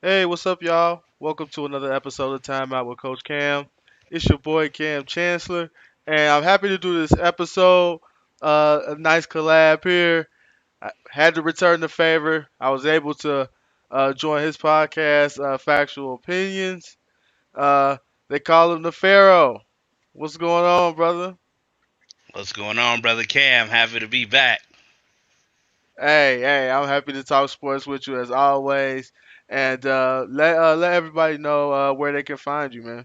Hey, what's up, y'all? Welcome to another episode of Timeout with Coach Cam. It's your boy Cam Chancellor, and I'm happy to do this episode. A nice collab here. I had to return the favor. I was able to join his podcast, Factual Opinions. Uh, they call him the Pharaoh. What's going on, brother? What's going on, brother Cam? Happy to be back. Hey, I'm happy to talk sports with you as always, and let everybody know where they can find you, man.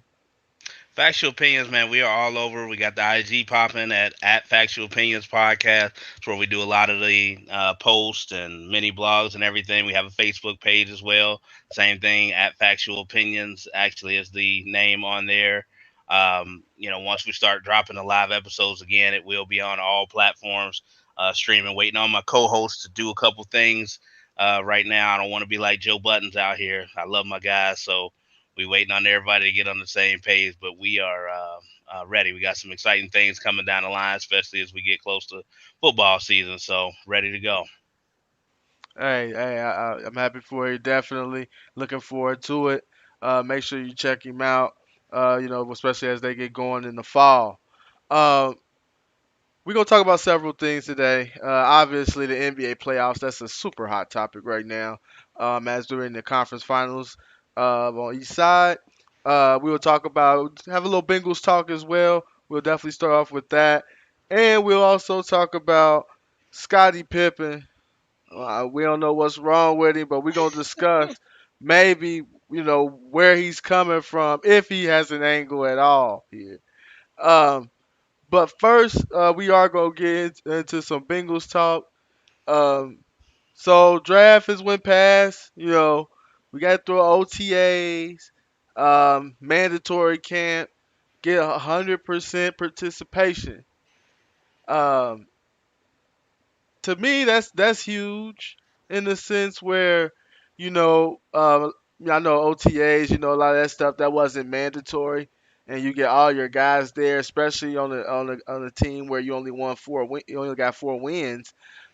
Factual Opinions, man, we are all over. We got the IG popping at Factual Opinions Podcast. It's where we do a lot of the posts and mini blogs and everything. We have a Facebook page as well. Same thing, at Factual Opinions, actually, is the name on there. Once we start dropping the live episodes again, it will be on all platforms streaming. Waiting on my co host to do a couple things right now. I don't want to be like Joe Buttons out here. I love my guys, so we waiting on everybody to get on the same page, but we are ready. We got some exciting things coming down the line, especially as we get close to football season. So ready to go. I'm happy for you. Definitely looking forward to it. Make sure you check him out. Especially as they get going in the fall. Um, we're gonna talk about several things today. Obviously, the NBA playoffs. That's a super hot topic right now. As during the conference finals on each side. We will talk about have a little Bengals talk as well. We'll definitely start off with that, and we'll also talk about Scottie Pippen. We don't know what's wrong with him, but we're gonna discuss maybe where he's coming from if he has an angle at all here. Um, but first, we are gonna get into some Bengals talk. Um, so draft has went past. We got through OTAs, mandatory camp, get 100% participation. Um, to me, that's huge in the sense where, you know, I know OTAs, a lot of that stuff that wasn't mandatory, and you get all your guys there, especially on the team where you only got 4 wins.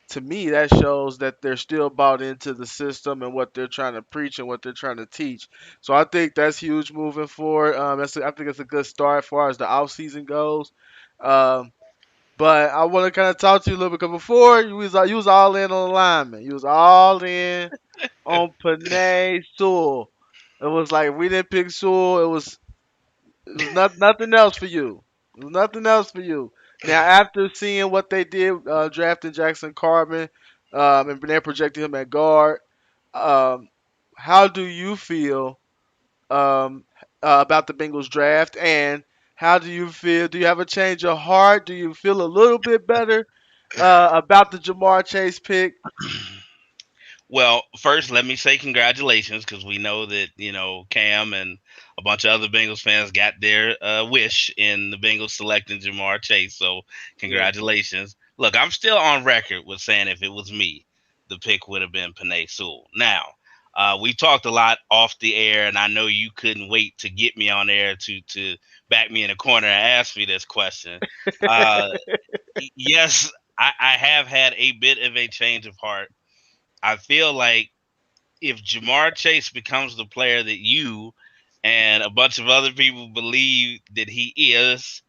To me, that shows that they're still bought into the system and what they're trying to preach and what they're trying to teach. So I think that's huge moving forward. I think it's a good start as far as the offseason goes. Um, but I want to kind of talk to you a little bit because before you was all in on the lineman. You was all in on Panay Sewell. It was like if we didn't pick Sewell. It was nothing else for you. It was nothing else for you. Now after seeing what they did drafting Jackson Cartman, and they're projecting him at guard, um, how do you feel um, about the Bengals draft, and how do you feel? Do you have a change of heart? Do you feel a little bit better about the Jamar Chase pick? Well, first, let me say congratulations because we know that Cam and a bunch of other Bengals fans got their wish in the Bengals selecting Jamar Chase. So Yes. congratulations. Look, I'm still on record with saying if it was me, the pick would have been Panay Sewell. Now, we talked a lot off the air, and I know you couldn't wait to get me on air to back me in a corner and ask me this question. Uh, yes, I have had a bit of a change of heart. I feel like if Jamar Chase becomes the player that you and a bunch of other people believe that he is,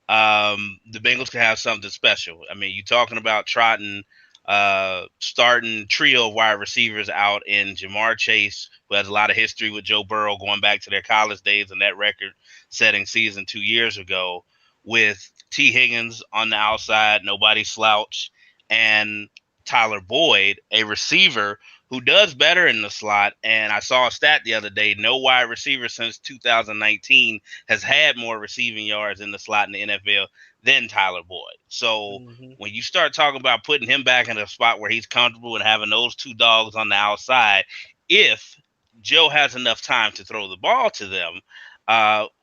the Bengals can have something special. I mean, you're talking about trotting, starting trio of wide receivers out in Jamar Chase, who has a lot of history with Joe Burrow going back to their college days and that record-setting season 2 years ago, with T. Higgins on the outside, nobody slouch, and Tyler Boyd, a receiver who does better in the slot. And I saw a stat the other day: no wide receiver since 2019 has had more receiving yards in the slot in the NFL than Tyler Boyd. So Hmm. when you start talking about putting him back in a spot where he's comfortable and having those two dogs on the outside, if Joe has enough time to throw the ball to them,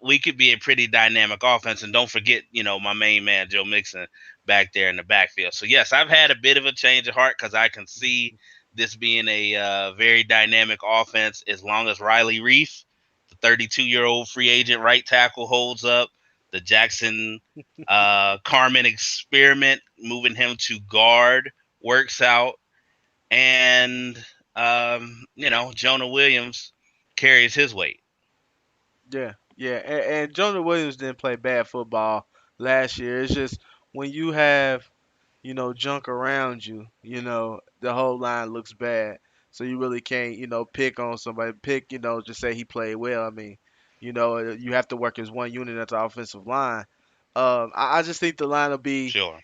we could be a pretty dynamic offense. And don't forget, my main man, Joe Mixon, back there in the backfield. So, yes, I've had a bit of a change of heart because I can see this being a very dynamic offense as long as Riley Reef, the 32-year-old free agent right tackle, holds up. The Jackson Carmen experiment, moving him to guard, works out. And, Jonah Williams. carries his weight. Yeah, yeah, and Jonah Williams didn't play bad football last year. It's just when you have junk around you, the whole line looks bad. So you really can't, pick on somebody. Pick, just say he played well. I mean, you have to work as one unit at the offensive line. I just think the line will be, Sure.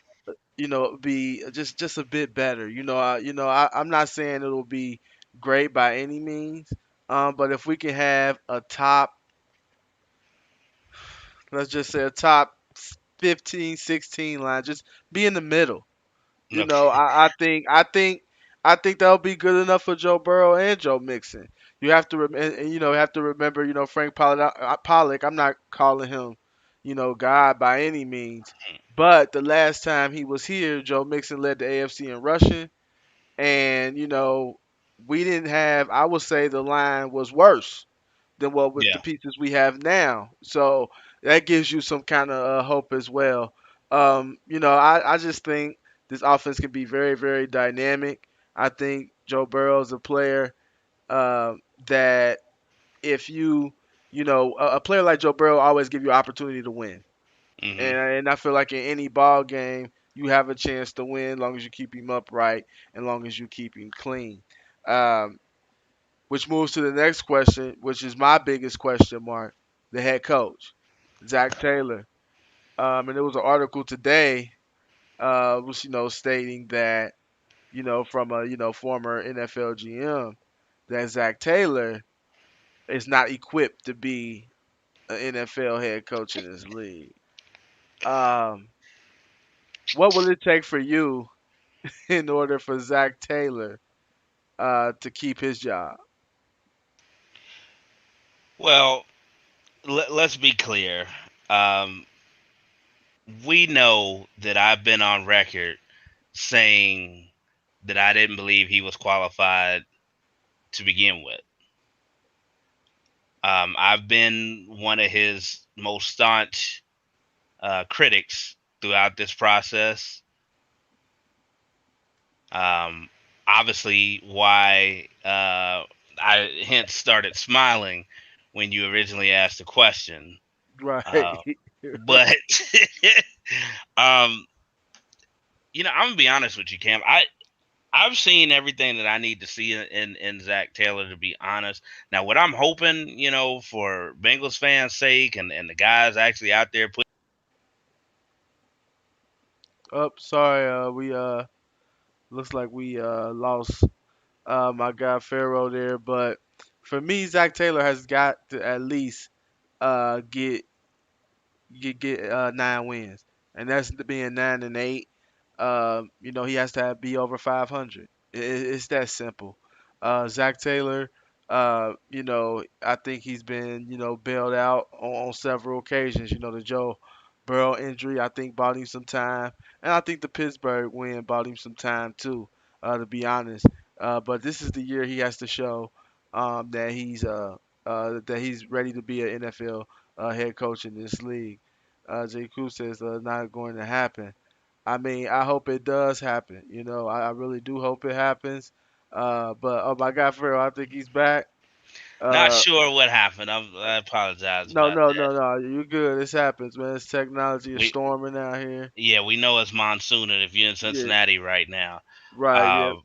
be just a bit better. I'm not saying it'll be great by any means. But if we can have a top, let's just say a top 15, 16 line, just be in the middle. Okay. I think that'll be good enough for Joe Burrow and Joe Mixon. You have to have to remember, Frank Pollock. I'm not calling him, God by any means, but the last time he was here, Joe Mixon led the AFC in rushing, and we didn't have. I would say the line was worse than what with the Yeah. pieces we have now. So that gives you some kind of hope as well. I just think this offense can be very, very dynamic. I think Joe Burrow's a player that if a player like Joe Burrow always give you opportunity to win. Hmm. And I feel like in any ball game, you have a chance to win as long as you keep him upright and long as you keep him clean. Um, which moves to the next question, which is my biggest question mark: the head coach, Zach Taylor. And there was an article today, was stating that from a former NFL GM that Zach Taylor is not equipped to be an NFL head coach in this league. Um, what will it take for you in order for Zach Taylor to keep his job? Well, let's be clear. Um, we know that I've been on record saying that I didn't believe he was qualified to begin with. I've been one of his most staunch critics throughout this process. Um, Obviously, why I hence started smiling when you originally asked the question. Right, Uh, but um, I'm gonna be honest with you, Cam. I've seen everything that I need to see in Zach Taylor, to be honest. Now, what I'm hoping, for Bengals fans' sake and the guys actually out there putting. oh, sorry. We looks like we lost my guy Pharaoh there. But for me, Zach Taylor has got to at least get 9 wins, and that's being 9-8. He has to be over 500. It's that simple. Zach Taylor, I think he's been bailed out on several occasions. The Joe Burrow injury, I think, bought him some time, and I think the Pittsburgh win bought him some time too. To be honest, but this is the year he has to show that he's ready to be an NFL head coach in this league. J. Crew says not going to happen. I mean, I hope it does happen. I really do hope it happens. But oh my God, Pharaoh, I think he's back. Not Uh, sure what happened. I apologize no, about no, that. no, no. You're good. This happens, man. It's technology is We storming out here. Yeah, we know it's monsoon, and if you're in Yeah, Cincinnati right now, right. Yeah. uh,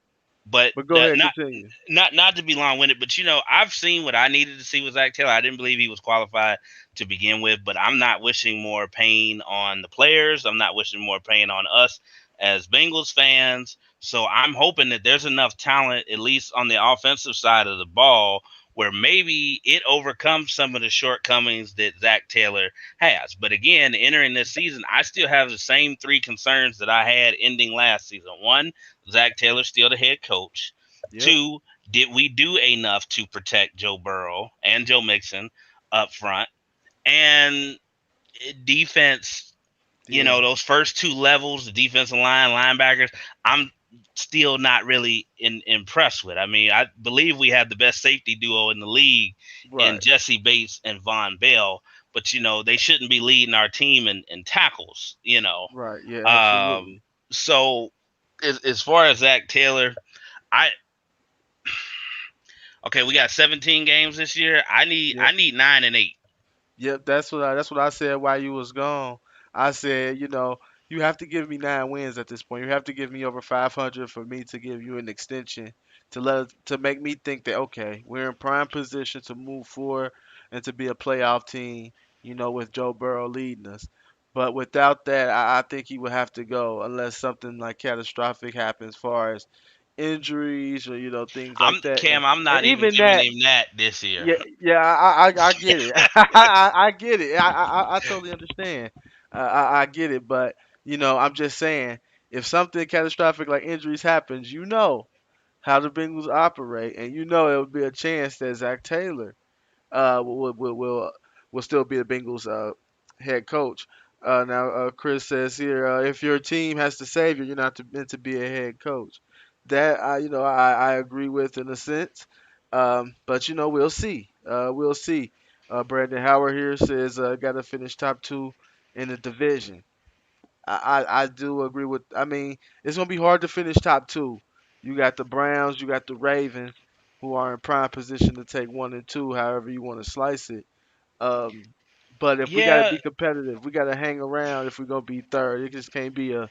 but But go ahead, not continue. not to be long winded, but I've seen what I needed to see with Zach Taylor. I didn't believe he was qualified to begin with, but I'm not wishing more pain on the players. I'm not wishing more pain on us as Bengals fans. So I'm hoping that there's enough talent, at least on the offensive side of the ball, where maybe it overcomes some of the shortcomings that Zach Taylor has. But again, entering this season, I still have the same three concerns that I had ending last season. One, Zach Taylor still the head coach. Yep. Two, did we do enough to protect Joe Burrow and Joe Mixon up front? And defense, Yeah. those first two levels, the defensive line, linebackers, I'm still not really impressed with. I mean, I believe we have the best safety duo in the league in Right. Jesse Bates and Von Bell, but they shouldn't be leading our team in tackles. Right. Yeah. Um, Absolutely. so as far as Zach Taylor, I Okay, we got 17 games this year. I Yep. need 9 and 8. Yep, that's what I said while you was gone. I said, you have to give me 9 wins at this point. You have to give me over 500 for me to give you an extension to make me think that okay, we're in prime position to move forward and to be a playoff team. With Joe Burrow leading us. But without that, I think he would have to go unless something like catastrophic happens, as far as injuries or things I'm like that. And Cam. I'm and not even even giving that, him that this year. yeah, yeah, I get it. I get it. I totally understand. I get it, but I'm just saying, if something catastrophic like injuries happens, how the Bengals operate, and it would be a chance that Zach Taylor will still be the Bengals head coach. Now, Chris says here, if your team has to save you, you're not meant to be a head coach. That I agree with in a sense, but we'll see. We'll see. Brandon Howard here says got to finish top two in the division. I do agree with. I mean, it's gonna be hard to finish top two. You got the Browns, you got the Ravens, who are in prime position to take one and two, however you want to slice it. Um, but if we got to Yeah, be competitive, we got to hang around. If we're gonna be third, it just can't be a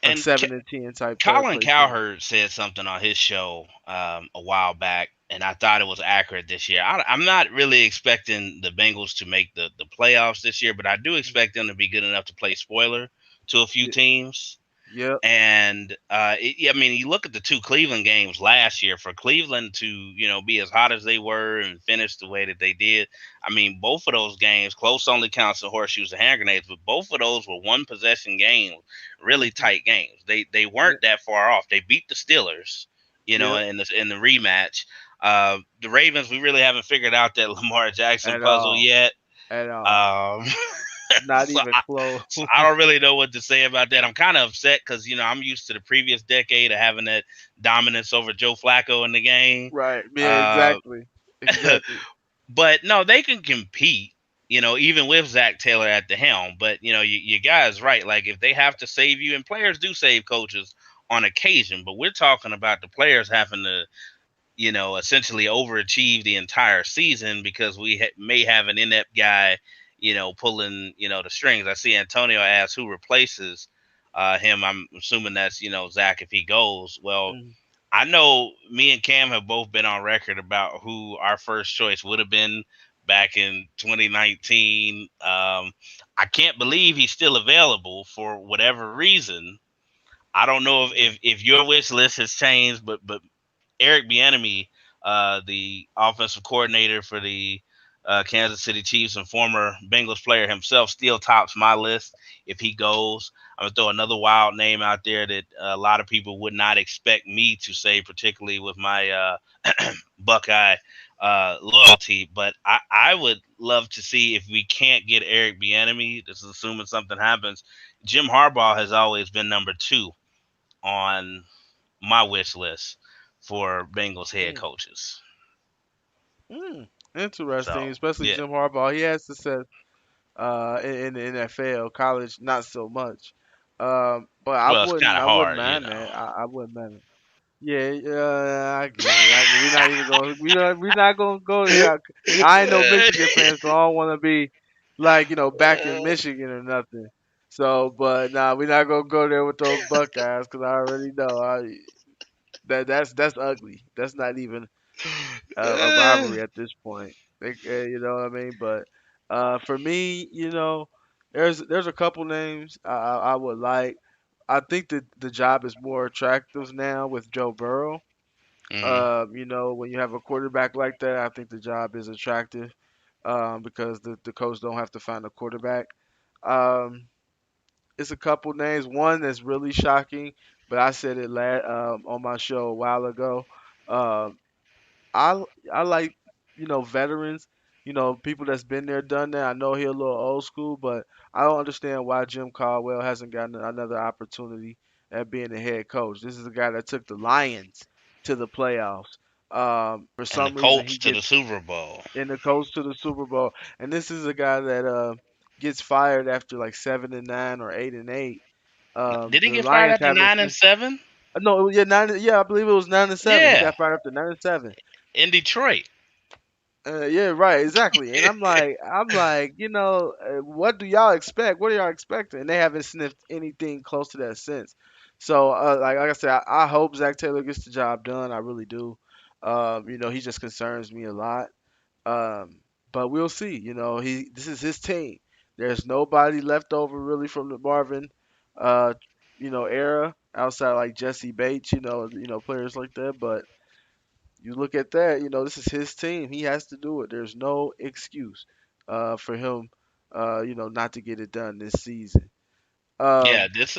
and 7-10 type third Colin place team. Cowherd said something on his show a while back, and I thought it was accurate this year. I'm not really expecting the Bengals to make the playoffs this year, but I do expect them to be good enough to play spoiler to a few Yeah, teams. yep. And I mean, you look at the two Cleveland games last year. For Cleveland to be as hot as they were and finish the way that they did, I mean, both of those games, close only counts the horseshoes and hand grenades, but both of those were one possession games, really Hmm. tight games. They weren't Yep. that far off. They beat the Steelers, Yep. in the rematch. The Ravens, we really haven't figured out that Lamar Jackson At puzzle all. yet. At all. Um, Not so even I, close. so I don't really know what to say about that. I'm kind of upset because I'm used to the previous decade of having that dominance over Joe Flacco in the game. Right. Yeah. Uh, Exactly. Exactly. but no, they can compete. Even with Zach Taylor at the helm. But you guys right. Like if they have to save you, and players do save coaches on occasion, but we're talking about the players having to essentially overachieve the entire season because we may have an inept guy, pulling, the strings. I see Antonio asks who replaces him. I'm assuming that's, Zach if he goes. Well, Mm. I know me and Cam have both been on record about who our first choice would have been back in 2019. I can't believe he's still available for whatever reason. I don't know Yeah. if your wish list has changed, but Eric Bieniemy, the offensive coordinator for the Kansas City Chiefs and former Bengals player himself, still tops my list if he goes. I'm gonna throw another wild name out there that a lot of people would not expect me to say, particularly with my Buckeye loyalty. But I would love to see if we can't get Eric Bieniemy. This is assuming something happens. Jim Harbaugh has always been number two on my wish list for Bengals head Mm. coaches. Mm. So Interesting, especially yeah, Jim Harbaugh. He has success in the NFL, college not so much. But I well, it's wouldn't kind of I wouldn't hard, mind that. I wouldn't mind it. Yeah, I get it. We're not even going. We're not going to go there. I ain't no Michigan fan, so I don't want to be like back in Michigan or nothing. So, but nah, we're not gonna go there with those Buckeyes because I already know that's ugly. That's not even a rivalry at this point. You know what I mean? But for me, there's a couple names I would like. I think that the job is more attractive now with Joe Burrow. mm, When you have a quarterback like that, I think the job is attractive because the coach don't have to find a quarterback. Um, it's a couple names. One that's really shocking, but I said it on my show a while ago. Um, I I like veterans, people that's been there, done that. I know he a little old school, but I don't understand why Jim Caldwell hasn't gotten another opportunity at being the head coach. This is a guy that took the Lions to the playoffs. For and the some reason, Colts he to the gets Super Bowl. in the coach to the Super Bowl, and this is a guy that gets fired after like 7-9 or 8-8. Did he The get fired Lions after haven't. 9-7? No, yeah, 9. Yeah, I believe it was 9-7. He Yeah. got fired after 9-7. in Detroit. Yeah, right, exactly. And what do y'all expect? What are y'all expecting? And they haven't sniffed anything close to that since. So, like I said, I hope Zach Taylor gets the job done. I really do. He just concerns me a lot. Um, but we'll see. This is his team. There's nobody left over really from the Marvin, uh, era outside like Jesse Bates. Players like that. But you look at that, this is his team. He has to do it. There's no excuse for him, not to get it done this season. Yeah, Um, this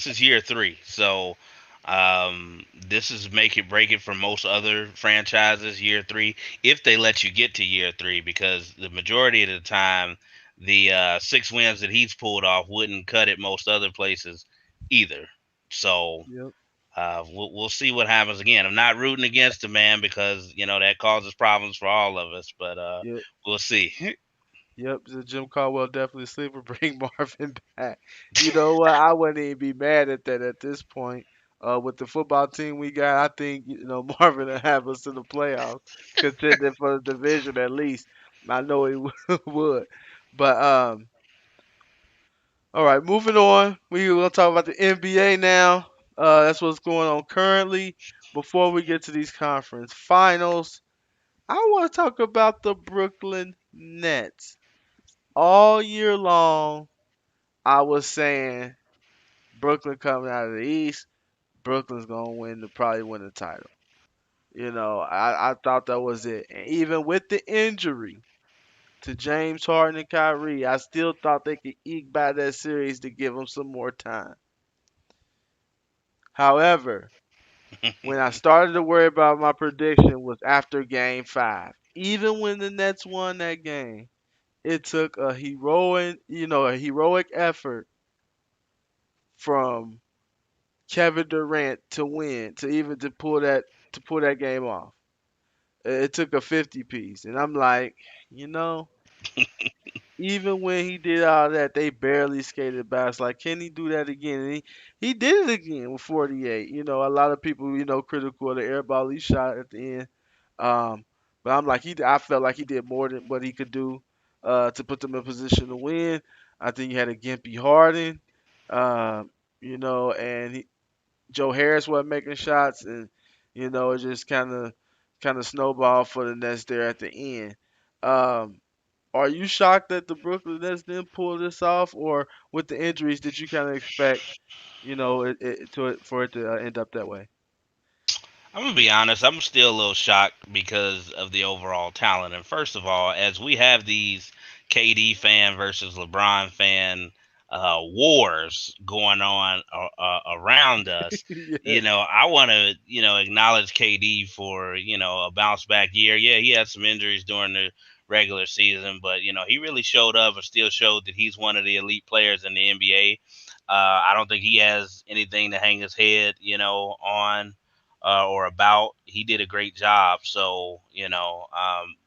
is year three, so this is make it break it for most other franchises. Year three, if they let you get to year three, because the majority of the time, the 6 wins that he's pulled off wouldn't cut it most other places either. So yep, we'll see what happens again. I'm not rooting against the man because that causes problems for all of us, but yep, we'll see. yep. The Jim Caldwell definitely sleeper. Bring Marvin back. You know what? I wouldn't even be mad at that at this point. With the football team we got, I think Marvin will have us in the playoffs, contending for the division at least. I know he would, but all right, moving on. We're gonna talk about the NBA now. That's what's going on currently. Before we get to these conference finals, I want to talk about the Brooklyn Nets. All year long, I was saying Brooklyn coming out of the East. Brooklyn's gonna probably win the title. I thought that was it. And even with the injury to James Harden and Kyrie, I still thought they could eke by that series to give them some more time. However, when I started to worry about my prediction was after game 5. Even when the Nets won that game, it took a heroic effort from Kevin Durant to win, to pull that game off. It took a 50 piece, and I'm like, you know, even when he did all that, they barely skated by. It's like, can he do that again? And he did it again with 48. A lot of people, critical of the air ball he shot at the end. Um, but I felt like he did more than what he could do to put them in position to win. I think he had a gimpy Harden, um, and Joe Harris wasn't making shots, and it just kind of snowballed for the Nets there at the end. Um, are you shocked that the Brooklyn Nets didn't pull this off, or with the injuries, did you kind of expect, for it to end up that way? I'm gonna be honest. I'm still a little shocked because of the overall talent. And first of all, as we have these KD fan versus LeBron fan wars going on around us, Yeah, I want to acknowledge KD for a bounce back year. Yeah, he had some injuries during the regular season, but he really showed up and still showed that he's one of the elite players in the NBA. I don't think he has anything to hang his head, on or about. He did a great job. So,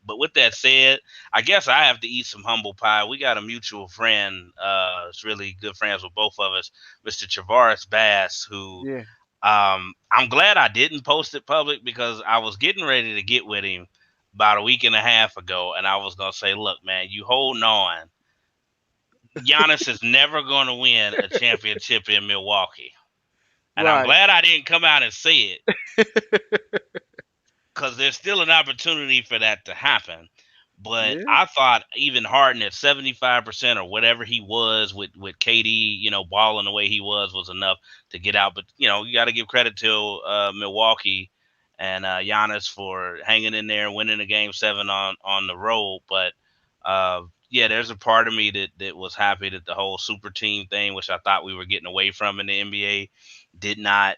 but with that said, I guess I have to eat some humble pie. We got a mutual friend, it's really good friends with both of us, Mr. Travaris Bass, who yeah, I'm glad I didn't post it public because I was getting ready to get with him about a week and a half ago, and I was gonna say, look, man, you holding on. Giannis is never going to win a championship in Milwaukee. And I'm right. glad I didn't come out and say it because there's still an opportunity for that to happen. But Yeah, I thought even Harden at 75% or whatever he was with KD, balling the way he was enough to get out. But, you got to give credit to Milwaukee and Giannis for hanging in there and winning a game 7 on the road. But, yeah, there's a part of me that was happy that the whole super team thing, which I thought we were getting away from in the NBA, did not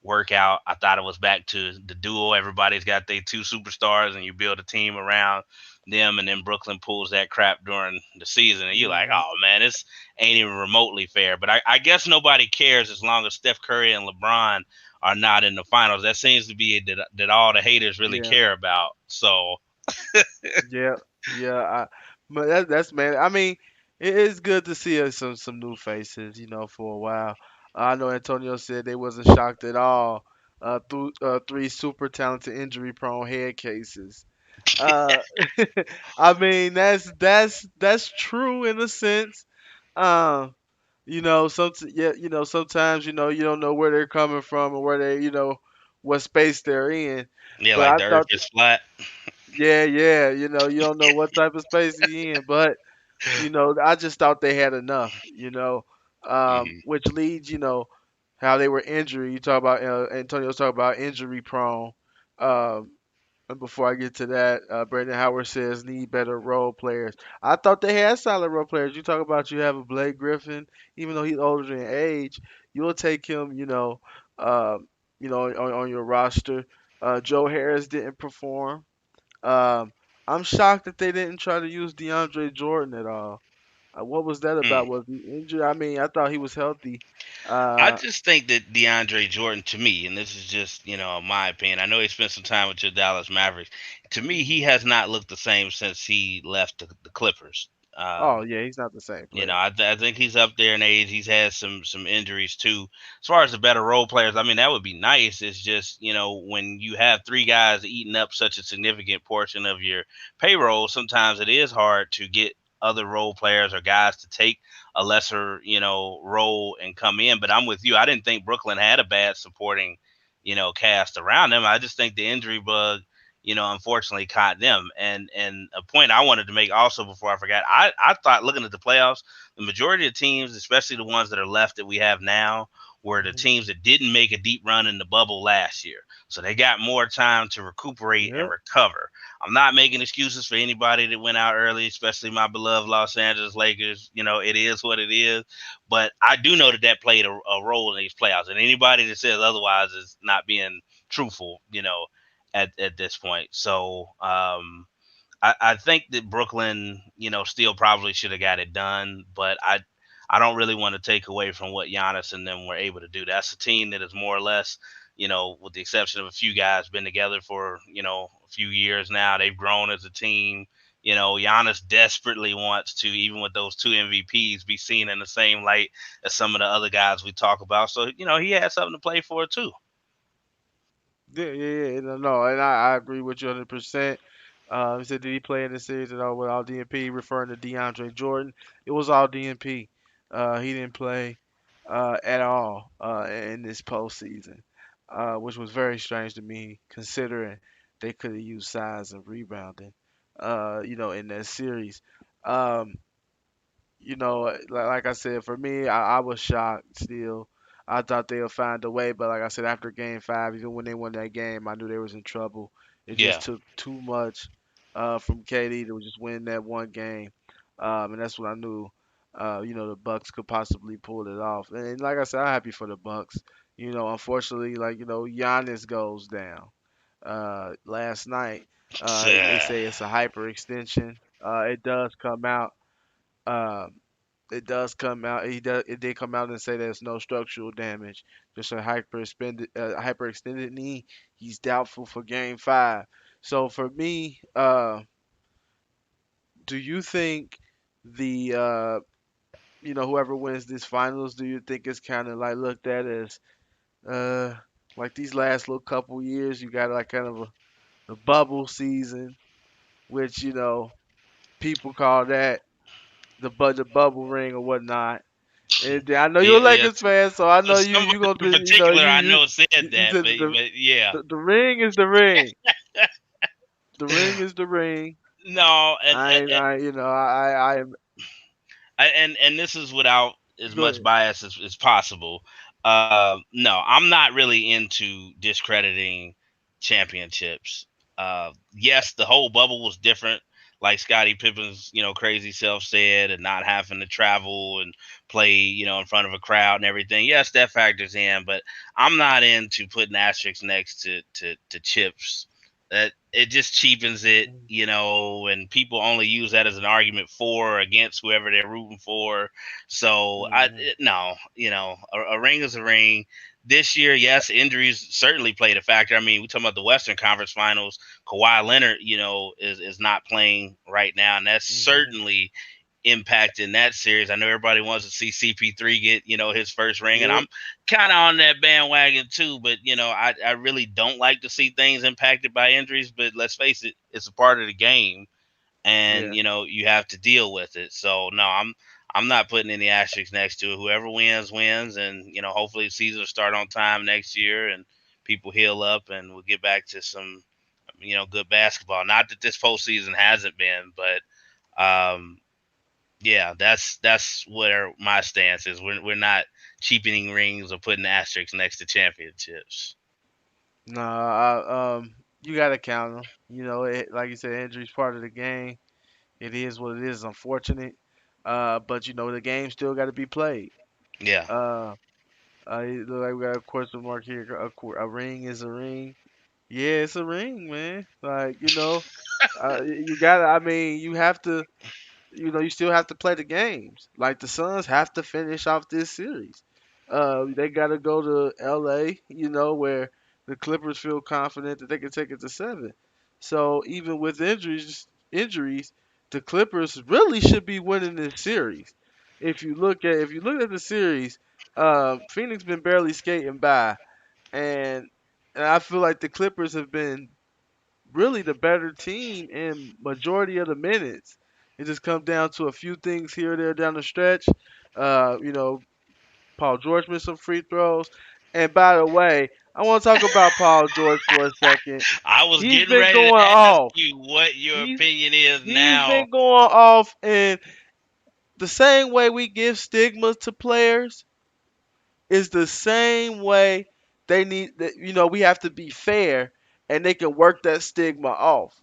work out. I thought it was back to the duo. Everybody's got their two superstars, and you build a team around them. And then Brooklyn pulls that crap during the season, and you're like, mhm, oh man, this ain't even remotely fair. But I guess nobody cares as long as Steph Curry and LeBron are not in the finals. That seems to be that all the haters really yeah, care about. So yeah, yeah. But that's man. I mean, it is good to see some new faces, for a while. I know Antonio said they wasn't shocked at all three super talented injury prone head cases. Uh, I mean that's true in a sense. Um, yeah, sometimes you don't know where they're coming from or where they what space they're in. Yeah, But like I the Earth thought, is flat. yeah, yeah, you don't know what type of space he's in, but I just thought they had enough, Hmm. which leads, how they were injured. You talk about Antonio's talking about injury prone. Um, and before I get to that, Brandon Howard says need better role players. I thought they had solid role players. You talk about you have a Blake Griffin, even though he's older in age, you'll take him, on your roster. Joe Harris didn't perform. Um, I'm shocked that they didn't try to use DeAndre Jordan at all. What was that about? Mm. Was he injured? I mean, I thought he was healthy. I Uh, just think that DeAndre Jordan, to me, and this is just my opinion. I know he spent some time with your Dallas Mavericks. To me, he has not looked the same since he left the Clippers. oh Um, yeah, he's not the same player. I think he's up there in age. He's had some injuries too. As far as the better role players, I mean that would be nice. It's just when you have three guys eating up such a significant portion of your payroll, sometimes it is hard to get other role players or guys to take a lesser role and come in. But I'm with you. I didn't think Brooklyn had a bad supporting cast around them. I just think the injury bug unfortunately caught them. And a point I wanted to make also before I forgot, I thought looking at the playoffs, the majority of teams, especially the ones that are left that we have now, were the Hmm. teams that didn't make a deep run in the bubble last year. So they got more time to recuperate and Yep. recover. I'm not making excuses for anybody that went out early, especially my beloved Los Angeles Lakers. It is what it is. But I do know that played a role in these playoffs. And anybody that says otherwise is not being truthful, at this point. So I think that Brooklyn, still probably should have got it done, but I don't really want to take away from what Giannis and them were able to do. That's a team that is more or less, with the exception of a few guys, been together for a few years now. They've grown as a team. Giannis desperately wants to, even with those two MVPs, be seen in the same light as some of the other guys we talk about. So he had something to play for too. Yeah, yeah, yeah. No, no, and I agree with you 100%. He said, did he play in the series at all with all DNP, referring to DeAndre Jordan? It was all DNP. He didn't play at all in this postseason, which was very strange to me, considering they could have used size and rebounding, in that series. Um, like I said, for me, I was shocked still. I thought they would find a way, but like I said, after game five, even when they won that game, I knew they was in trouble. It just Yeah. took too much from KD to just win that one game. And that's when I knew, the Bucks could possibly pull it off. And like I said, I'm happy for the Bucks. Unfortunately, like, Giannis goes down. Last night, they say it's a hyperextension. It does come out. Um, it does come out. It did come out and say there's no structural damage, just a hyperextended knee. He's doubtful for Game Five. So for me, do you think the whoever wins this finals, do you think it's kind of like looked at as uh like these last little couple years, you got like kind of a bubble season, which people call that the bubble ring or whatnot. And I know you're a Yeah, yeah. Lakers fan, so I know Someone you gonna in do. particular I know said You that, said but yeah. the ring is the ring. The ring is the ring. No, I I am. and this is without as Go much ahead. bias as possible. No, I'm not really into discrediting championships. Yes, the whole bubble was different, like Scottie Pippen's crazy self said, and not having to travel and play in front of a crowd and everything. Yes, that factors in, but I'm not into putting asterisks next to chips. That it just cheapens it, and people only use that as an argument for or against whoever they're rooting for. So Mhm. no, a ring is a ring. This year, yes, injuries certainly played a factor. I mean, we talking about the Western Conference Finals. Kawhi Leonard, is not playing right now, and that's Mhm. certainly impact in that series. I know everybody wants to see CP3 get, his first ring, and Yep. I'm kind of on that bandwagon too. But I really don't like to see things impacted by injuries. But let's face it, it's a part of the game, and Yeah. you have to deal with it. So no, I'm not putting any asterisks next to it. Whoever wins wins, and hopefully the season will start on time next year, and people heal up, and we'll get back to some good basketball. Not that this postseason hasn't been, but yeah, that's where my stance is. We're not cheapening rings or putting asterisks next to championships. No, you gotta count them. Like you said, injury's part of the game. It is what it is. Unfortunate. But the game still got to be played. Yeah, Uh, it look like we got a question mark here. A ring is a ring. Yeah, it's a ring, man. Like you gotta. I mean, you have to. You still have to play the games. Like the Suns have to finish off this series. They got to go to LA, where the Clippers feel confident that they can take it to 7. So even with injuries, the Clippers really should be winning this series. If you look at the series, Phoenix been barely skating by, and and I feel like the Clippers have been really the better team in majority of the minutes. It just comes down to a few things here or there down the stretch. Uh, you know, Paul George missed some free throws. And by the way, I want to talk about Paul George for a second. I was He's getting been ready going to ask off. you what your He's opinion is he's now. been going off, and the same way we give stigmas to players, is the same way they need that. We have to be fair, and they can work that stigma off.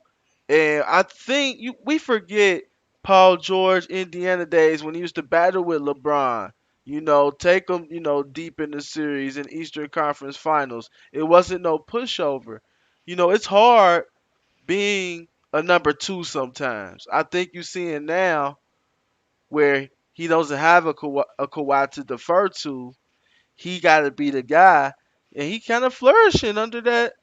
And I think we forget Paul George Indiana days when he used to battle with LeBron. Take them, deep in the series in Eastern Conference Finals. It wasn't no pushover. It's hard being a number two sometimes. I think you're seeing now where he doesn't have a Kawhi to defer to. He got to be the guy, and he kind of flourishing under that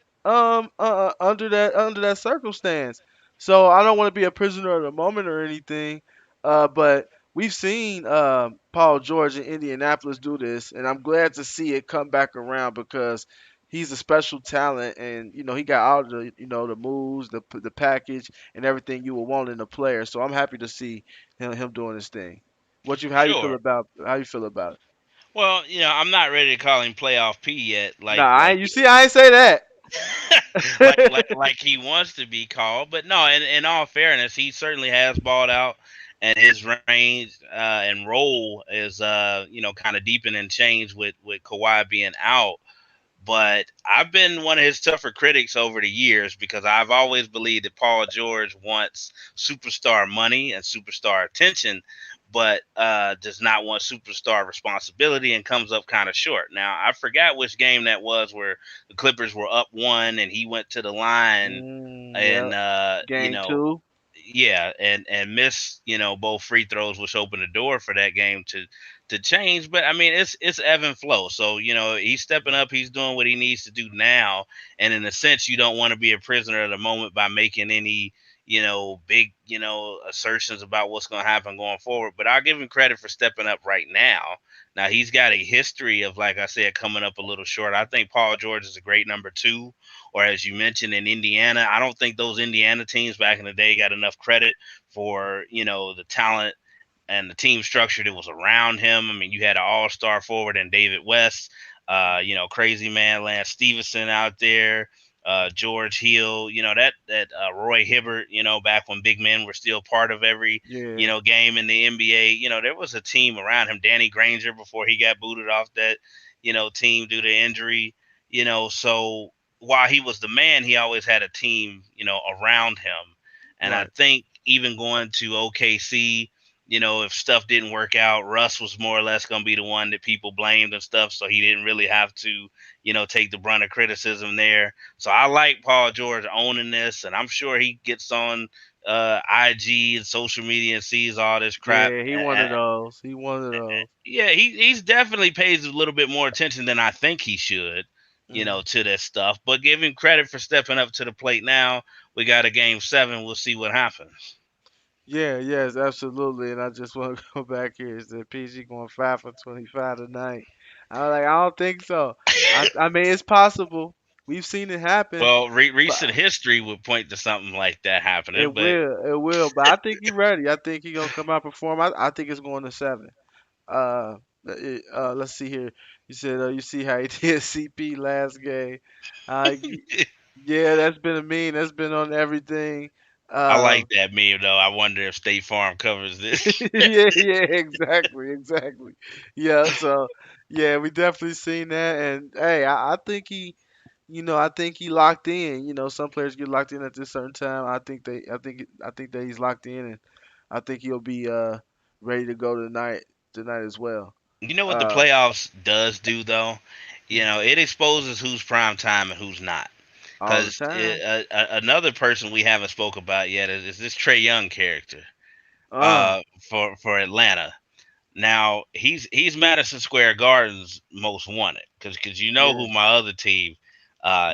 circumstance. So I don't want to be a prisoner of the moment or anything, but we've seen Paul George in Indianapolis do this, and I'm glad to see it come back around because he's a special talent, and he got all the moves, the package, and everything you would want in a player. So I'm happy to see him doing his thing. How you feel Sure. about it? Well, I'm not ready to call him playoff P yet, Nah, like like you see, I ain't say that. like he wants to be called. But no, in all fairness, he certainly has balled out, and his range and role is kind of deepened and changed with Kawhi being out. But I've been one of his tougher critics over the years because I've always believed that Paul George wants superstar money and superstar attention, but does not want superstar responsibility and comes up kind of short. Now, I forgot which game that was where the Clippers were up one and he went to the line Yeah. and Game two. yeah, and miss both free throws, which opened the door for that game to change. But I mean, it's ebb and flow. So he's stepping up. He's doing what he needs to do now. And in a sense, you don't want to be a prisoner of the moment by making any big assertions about what's going to happen going forward. But I'll give him credit for stepping up right now. Now he's got a history of, like I said, coming up a little short. I think Paul George is a great number two, or as you mentioned in Indiana. I don't think those Indiana teams back in the day got enough credit for the talent and the team structure that was around him. I mean, you had an all-star forward in David West, crazy man Lance Stevenson out there, George Hill, that Roy Hibbert, back when big men were still part of every Yeah. game in the NBA. There was a team around him. Danny Granger before he got booted off that team due to injury. So while he was the man, he always had a team around him, and I Right. think even going to OKC, if stuff didn't work out, Russ was more or less going to be the one that people blamed and stuff. So he didn't really have to, take the brunt of criticism there. So I like Paul George owning this, and I'm sure he gets on IG and social media and sees all this crap. Yeah. He one of those. He one of those. Yeah, he's definitely pays a little bit more attention than I think he should, Mm. to this stuff. But give him credit for stepping up to the plate now. We got a game 7. We'll see what happens. Yeah, yes, absolutely. And I just want to go back here. It said PG going 5 for 25 tonight. I was like, I don't think so. I mean, it's possible. We've seen it happen, Well, but recent history would point to something like that happening, it but will, it will. But I think he's ready. I think he's gonna come out and perform. I think it's going to 7. Uh, let's see here. You said you see how he did CP last game. Y- yeah, that's been a meme. That's been on everything. I Uh, like that meme though. I wonder if State Farm covers this. yeah, yeah, exactly, exactly. Yeah, so yeah, we definitely seen that, and hey, I think I think he locked in. Some players get locked in at this certain time. I think that he's locked in, and I think he'll be ready to go tonight as well. You know what the Uh, playoffs does do though? You know, it exposes who's prime time and who's not. all the Because time. another person we haven't spoke about yet is this Trey Young character Uh, for Atlanta. Now he's Madison Square Garden's most wanted because you know yeah, who my other team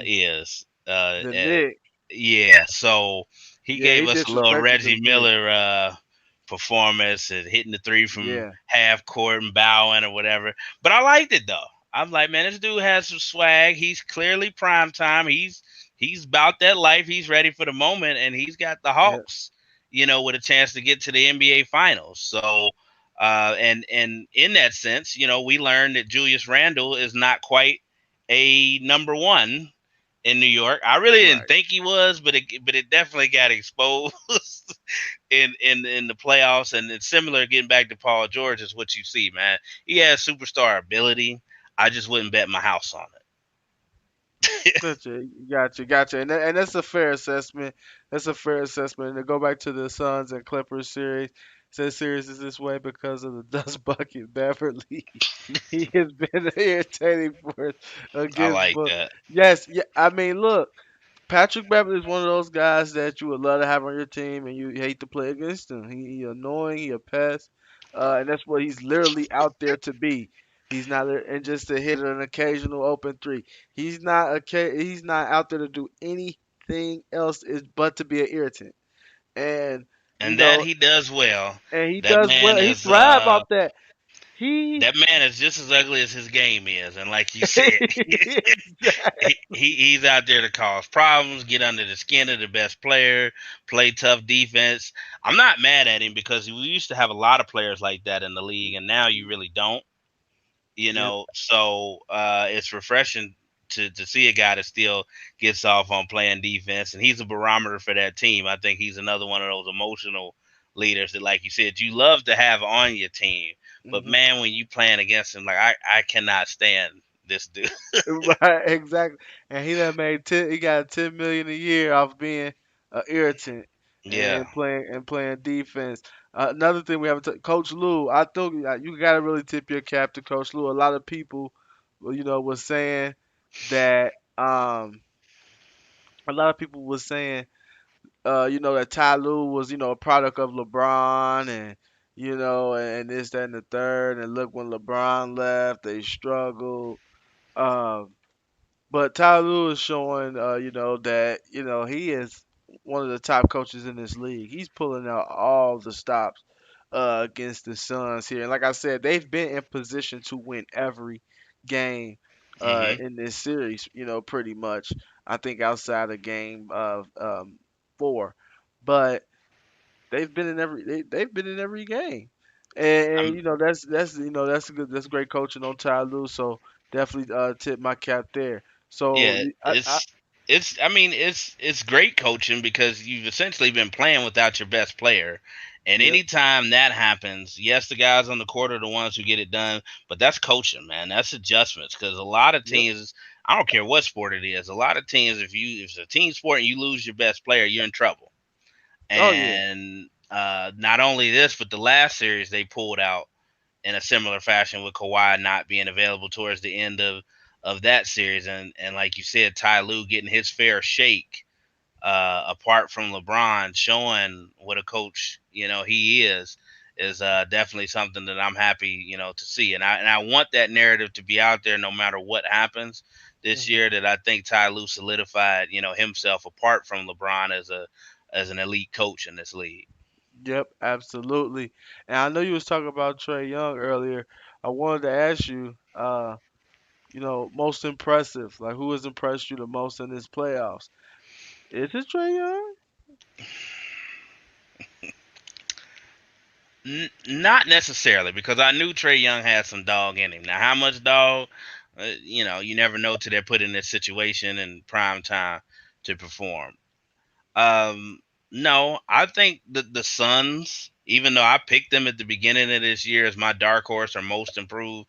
is. the Nick. Yeah, so he Yeah, gave he us a little disrespected Reggie them Nick. Miller performance and hitting the three from Yeah, half court and bowing or whatever. But I liked it though. I'm like, man, this dude has some swag. He's clearly prime time. He's about that life. He's ready for the moment, and he's got the yeah, Hawks, with a chance to get to the NBA Finals. So, and in that sense, we learned that Julius Randle is not quite a number one in New York. I really didn't right. think he was, but it definitely got exposed in the playoffs. And it's similar. Getting back to Paul George is what you see, man. He has superstar ability. I just wouldn't bet my house on it. Gotcha. And that's a fair assessment. That's a fair assessment. And to go back to the Suns and Clippers series, says series is this way because of the Dust Bucket Beverly. He has been irritating for I against like but that. yes, yeah. I mean, look, Patrick Beverly is one of those guys that you would love to have on your team, and you hate to play against him. He annoying, he a pest, and that's what he's literally out there to be. He's not there, and just to hit an occasional open three. He's not out there to do anything else is but to be an irritant. And you And that know, he does well. and he That does man well. He is thrive off that. He that man is just as ugly as his game is. And like you said, he's out there to cause problems, get under the skin of the best player, play tough defense. I'm not mad at him because we used to have a lot of players like that in the league, and now you really don't. Yep. So it's refreshing to see a guy that still gets off on playing defense, and he's a barometer for that team. I think he's another one of those emotional leaders that, like you said, you love to have on your team, but Hmm. man, when you playing against him, like I cannot stand this dude. Right, exactly. And he done made 10. He got 10 million a year off being an irritant Yeah. and playing defense. Another thing we haven't Coach Lou. I think you gotta really tip your cap to Coach Lou. A lot of people, well, was saying that a lot of people was saying that Ty Lue was a product of LeBron and and this that and the third. And look, when LeBron left, they struggled. Um, But Ty Lue is showing, that he is one of the top coaches in this league. He's pulling out all the stops against the Suns here, and like I said, they've been in position to win every game Hmm. in this series. Pretty much. I think outside of game of 4, but they've been in every game, and I'm that's great coaching on Ty Lue. So definitely tip my cap there. So Yeah, it's I mean it's great coaching because you've essentially been playing without your best player. And yep, anytime that happens, yes, the guys on the court are the ones who get it done, but that's coaching, man. That's adjustments because a lot of yep. teams, I don't care what sport it is, a lot of teams, if it's a team sport and you lose your best player, you're in trouble. Oh yeah. And not only this, but the last series they pulled out in a similar fashion with Kawhi not being available towards the end of that series, and like you said, Ty Lue getting his fair shake, apart from LeBron, showing what a coach he is definitely something that I'm happy to see, and I want that narrative to be out there no matter what happens this Hmm. year. That I think Ty Lue solidified himself apart from LeBron as an elite coach in this league. Yep, absolutely. And I know you was talking about Trey Young earlier. I wanted to ask you, most impressive. Like, who has impressed you the most in this playoffs? Is it Trey Young? Not necessarily, because I knew Trey Young had some dog in him. Now, how much dog? You never know till they're put in this situation in prime time to perform. Um, no, I think that the Suns, even though I picked them at the beginning of this year as my dark horse or most improved,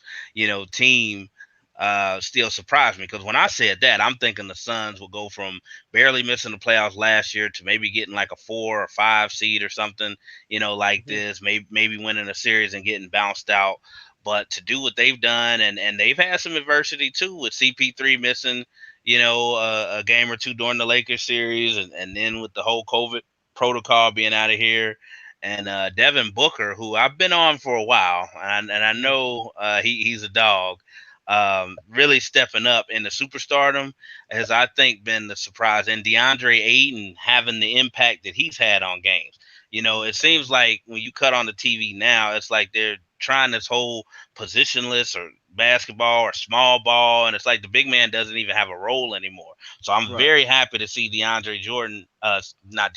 team, still surprised me, because when I said that, I'm thinking the Suns will go from barely missing the playoffs last year to maybe getting like a 4 or 5 seed or something, like Mhm. this, maybe winning a series and getting bounced out. But to do what they've done, and they've had some adversity too, with CP3 missing a game or two during the Lakers series, and then with the whole COVID protocol being out of here, and Devin Booker, who I've been on for a while, and I Mhm. know he's a dog, really stepping up in the superstardom has, I think, been the surprise, and DeAndre Ayton having the impact that he's had on games. It seems Mhm. like when you cut on the TV now, it's like they're trying this whole positionless or basketball or small ball, and it's like the big man doesn't even have a role anymore. So I'm Right. very happy to see DeAndre Jordan, not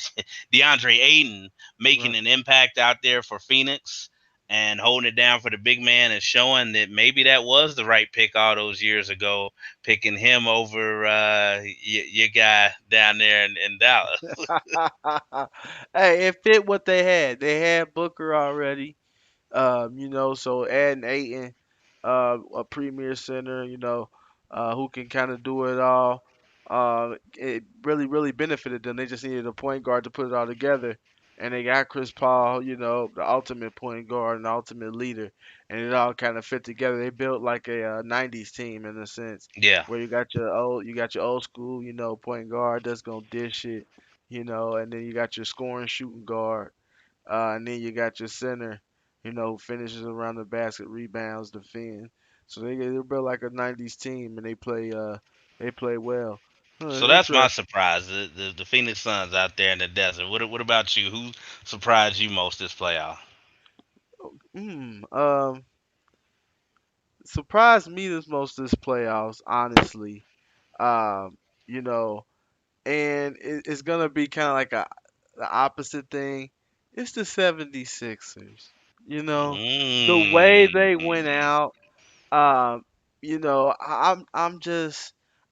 DeAndre Ayton, making Right. an impact out there for Phoenix and holding it down for the big man, and showing that maybe that was the right pick all those years ago, picking him over your guy down there in Dallas. Hey, it fit what they had. They had Booker already. So adding Aiton, a premier center, who can kind of do it all, it really, really benefited them. They just needed a point guard to put it all together. And they got Chris Paul, the ultimate point guard and the ultimate leader. And it all kind of fit together. They built like a 90s team in a sense, Yeah. where you got your old school, point guard that's gonna dish it, and then you got your scoring shooting guard, and then you got your center, who finishes around the basket, rebounds, defend. So they're built like a '90s team, and they play well. Huh, So that's my interesting. surprise. The Phoenix Suns out there in the desert. What about you? Who surprised you most this playoff? Mm, um, Surprised me this most this playoffs, honestly. Um, you know, and it's gonna be kind of like the opposite thing. It's the 76ers. The way they went Mm. out. Um,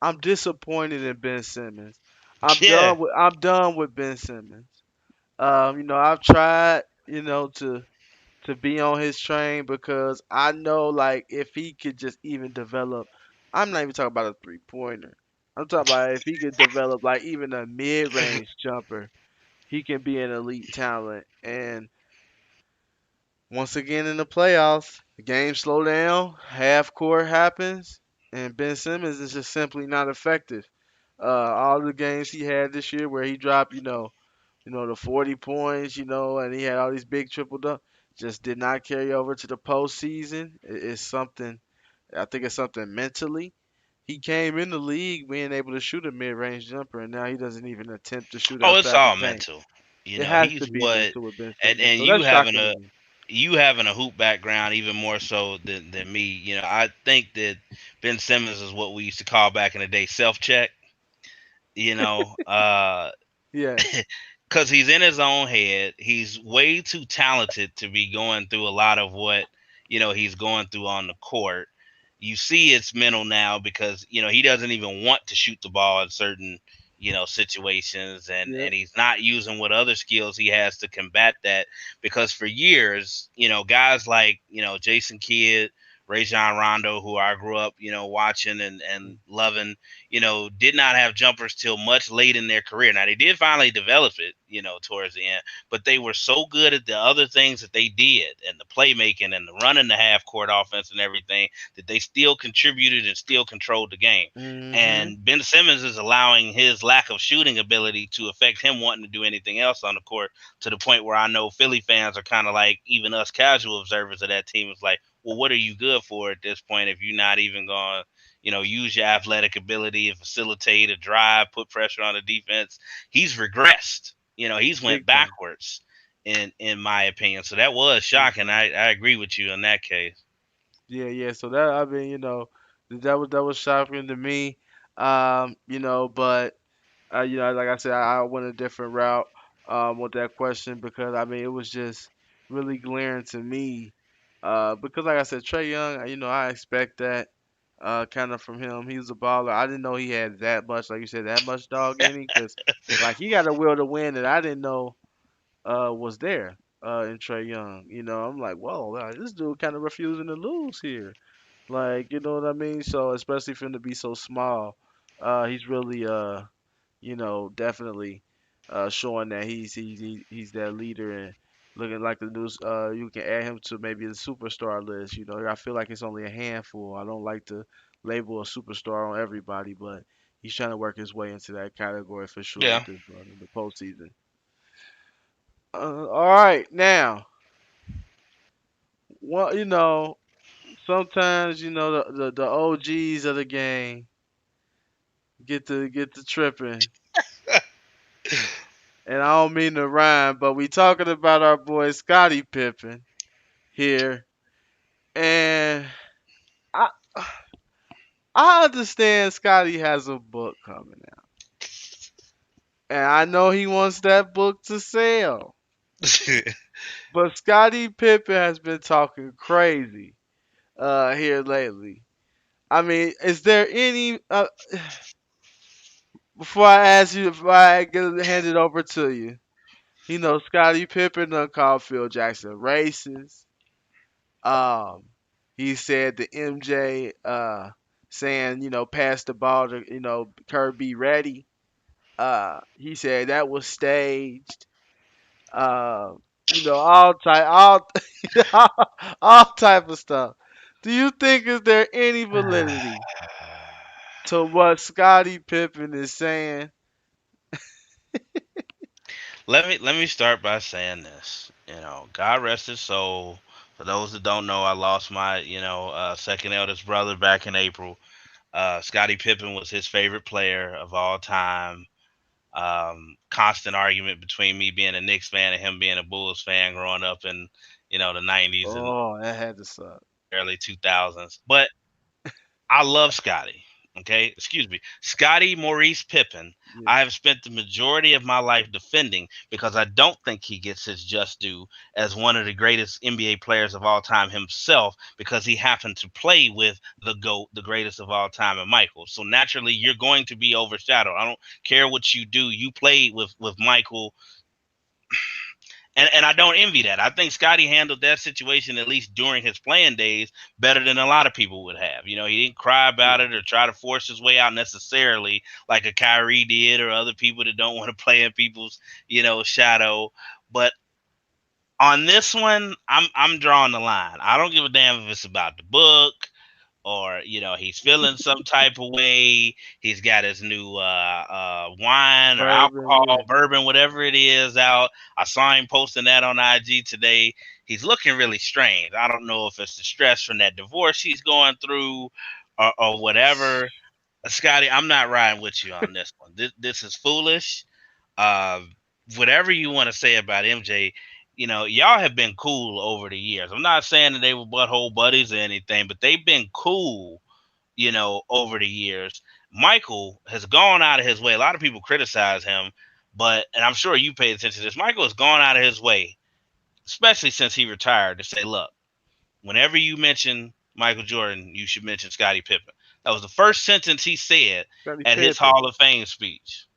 I'm disappointed in Ben Simmons. Yeah. I'm done with Ben Simmons. I've tried, to be on his train because I know like if he could just even develop, I'm not even talking about a 3-pointer. I'm talking about if he could develop like even a mid-range jumper, he can be an elite talent. And once again in the playoffs, the game slow down, half court happens, and Ben Simmons is just simply not effective. All the games he had this year where he dropped, the 40 points, and he had all these big triple doubles, just did not carry over to the postseason. It's something, I think it's something mentally. He came in the league being able to shoot a mid-range jumper, and now he doesn't even attempt to shoot Oh, it's outside the all paint. mental. It has He's to be what, mental with Ben and Simmons, and so that's shocking to me. you having a hoop background even more so than me. I think that Ben Simmons is what we used to call back in the day self check. You know, uh, Yes. because he's in his own head. He's way too talented to be going through a lot of what he's going through on the court. You see, it's mental now because he doesn't even want to shoot the ball in certain situations, and Yep. he's not using what other skills he has to combat that. Because for years, guys like Jason Kidd, Rajon Rondo, who I grew up watching and loving, did not have jumpers till much late in their career. Now they did finally develop it, towards the end, but they were so good at the other things that they did, and the playmaking and the running the half court offense and everything, that they still contributed and still controlled the game. Mhm. And Ben Simmons is allowing his lack of shooting ability to affect him wanting to do anything else on the court, to the point where I know Philly fans are kind of like, even us casual observers of that team is like, well, what are you good for at this point if you're not even going to use your athletic ability and facilitate a drive, put pressure on the defense? He's regressed. He's went Big time. backwards. in my opinion. So that was shocking. Mhm. I agree with you in that case. Yeah, yeah. So that I mean, that was shocking to me. But like I said, I went a different route with that question because I mean it was just really glaring to me. Because like I said, Trey Young, I expect that kind of from him. He was a baller. I didn't know he had that much, like you said, that much dog in him. Because like he got a will to win that I didn't know was there in Trey Young. I'm like, whoa, wow, this dude kind of refusing to lose here. Like, you know what I mean? So especially for him to be so small, he's really definitely showing that he's that leader and looking like the news. You can add him to maybe the superstar list. I feel like it's only a handful. I don't like to label a superstar on everybody, but he's trying to work his way into that category for sure Yeah. with this run in the postseason. All right, now, well, sometimes the OGs of the game get to tripping, and I don't mean to rhyme, but we talking about our boy Scottie Pippen here, and I I understand Scottie has a book coming out, and I know he wants that book to sell, but Scottie Pippen has been talking crazy here lately. I mean, is there any before I ask you, before I hand it over to you? Scottie Pippen done called Phil Jackson racist. Um, he said the MJ saying, pass the ball to, Kerr be ready. He said that was staged. Uh, all all type of stuff. Do you think is there any validity to what Scottie Pippen is saying? Let me start by saying this. God rest his soul. For those that don't know, I lost my second eldest brother back in April. Scottie Pippen was his favorite player of all time. Constant argument between me being a Knicks fan and him being a Bulls fan growing up in the '90s and Oh, that had to suck. early 2000s. But I love Scotty. Okay, excuse me, Scotty Maurice Pippen. Yeah. I have spent the majority of my life defending because I don't think he gets his just due as one of the greatest NBA players of all time himself because he happened to play with the GOAT, the greatest of all time, and Michael. So naturally, you're going to be overshadowed. I don't care what you do. You played with Michael, and I don't envy that. I think Scotty handled that situation, at least during his playing days, better than a lot of people would have. He didn't cry about Yeah. it or try to force his way out necessarily like a Kyrie did or other people that don't want to play in people's, shadow. But on this one, I'm drawing the line. I don't give a damn if it's about the book or he's feeling some type of way. He's got his new wine or Bourbon, alcohol, yeah. bourbon, whatever it is out. I saw him posting that on IG today. He's looking really strange. I don't know if it's the stress from that divorce he's going through or whatever. Scotty, I'm not riding with you on this one. This is foolish. Uh, Whatever you want to say about MJ, y'all have been cool over the years. I'm not saying that they were butthole buddies or anything, but they've been cool, over the years. Michael has gone out of his way. A lot of people criticize him, and I'm sure you paid attention to this. Michael has gone out of his way, especially since he retired, to say, look, whenever you mention Michael Jordan, you should mention Scottie Pippen. That was the first sentence he said Scottie at his Pippen. Hall of Fame speech.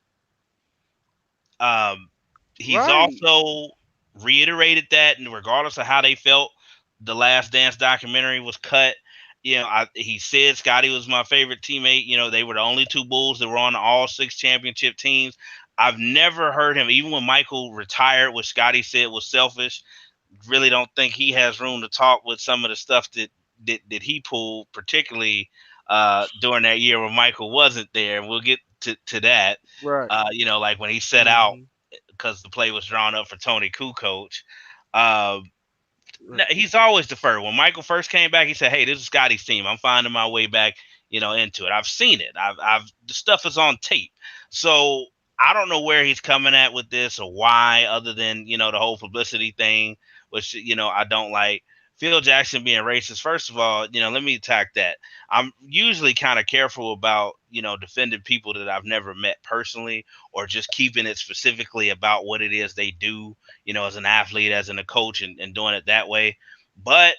Um, he's Right. also reiterated that, and regardless of how they felt, the Last Dance documentary was cut. He said Scotty was my favorite teammate. They were the only two Bulls that were on all six championship teams. I've never heard him, even when Michael retired, what Scotty said was selfish. Really don't think he has room to talk with some of the stuff that he pulled, particularly during that year when Michael wasn't there. And we'll get to that. Right. Like when he set out Hmm. because the play was drawn up for Tony Kukoc. Uh, Right. he's always deferred. When Michael first came back, he said, "Hey, this is Scotty's team. I'm finding my way back, into it. I've seen it. The stuff is on tape." So I don't know where he's coming at with this or why, other than the whole publicity thing, which I don't like. Phil Jackson being racist. First of all, let me attack that. I'm usually kind of careful about defending people that I've never met personally, or just keeping it specifically about what it is they do, as an athlete, as in a coach, and doing it that way. But